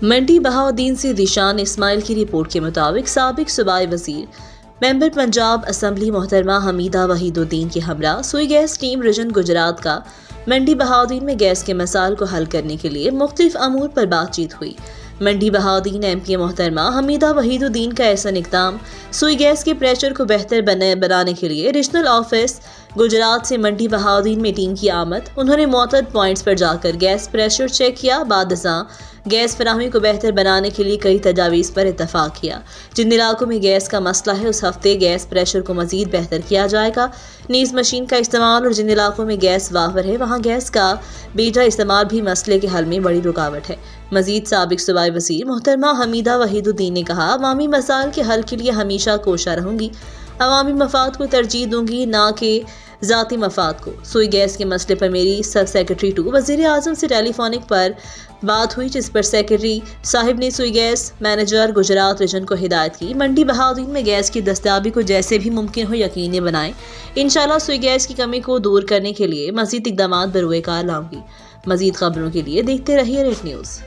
मंडी बहाउद्दीन से दिशान इस्माइल की रिपोर्ट के मुताबिक साबिक सूबाई वजीर मेंबर पंजाब असम्बली मोहतरमा हमीदा वहीदुद्दीन के हमरा सुई गैस टीम रीजन गुजरात का मंडी बहाउद्दीन में गैस के मसाइल को हल करने के लिए मुख्तलिफ अमूर पर बातचीत हुई। मंडी बहाउद्दीन MP मोहतरमा हमीदा वहीदुद्दीन का ऐसा इक़दाम सुई गैस के प्रेशर को बेहतर बनाने के लिए रीजनल ऑफिस गुजरात से मंडी बहाउद्दीन में टीम की आमद। उन्होंने मुअत्तद पॉइंट्स पर जाकर गैस प्रेशर चेक किया। बाद गैस फराहमी को बेहतर बनाने के लिए कई तजावीज़ पर इत्तफाक किया। जिन इलाकों में गैस का मसला है उस हफ्ते गैस प्रेशर को मज़ीद बेहतर किया जाएगा। नीज़ मशीन का इस्तेमाल और जिन इलाकों में गैस वाफर है वहाँ गैस का बेजा इस्तेमाल भी मसले के हल में बड़ी रुकावट है। मज़ीद साबिक सूबाई वज़ीर मोहतरमा हमीदा वहीदुद्दीन ने कहा, अवामी मसाइल के हल के लिए हमेशा कोशा रहूँगी। अवामी मफाद को तरजीह दूंगी, ना कि ज़ाती मफाद को। सुई गैस के मसले पर मेरी सब सेक्रेटरी 2 वज़ीर आज़म से टेलीफोनिक पर बात हुई, जिस पर सेक्रेटरी साहिब ने सुई गैस मैनेजर गुजरात रीजन को हिदायत की मंडी बहाउद्दीन में गैस की दस्तयाबी को जैसे भी मुमकिन हो यकीनी बनाएं। इंशाल्लाह सुई गैस की कमी को दूर करने के लिए मज़ीद इक़दामात बरूए कार लाऊंगी। मज़ीद खबरों के लिए देखते रहिए रेड न्यूज़।